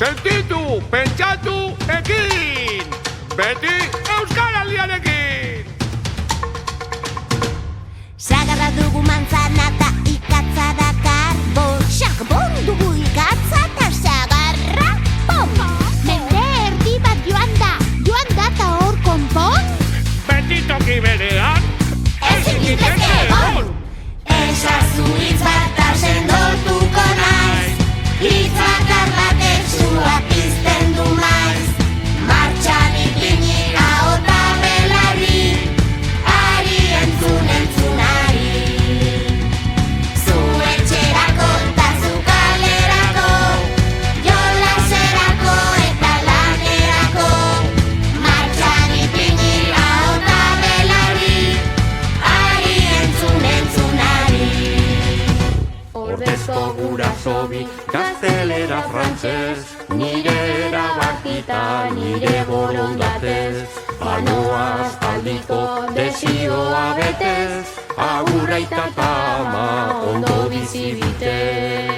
Sentitu, pentsatu, ekin! Beti Euskal Aldiarekin! Sagarra dugu manzana eta ikatza dakar Boxak bon dugu ikatza eta sagarra pom! Mende erdi bat joan da eta hor konpon? Beti toki berean! Ezin gitezke egon! Esazu hitz bat sendotuko naiz Hitz bakar batek sua pizten du maiz Martxan ipini ahota belarri Ari entzunari Zu etxerako eta zu kalerako Jolaserako eta lanerako Martxan ipini ahota belarri Ari entzunari Ordezko guraso bi gaztelera frantzez Nire erabakita nire borondatez Banoaz aldiko desioa betez Agur aita eta ama ondo bizi bitez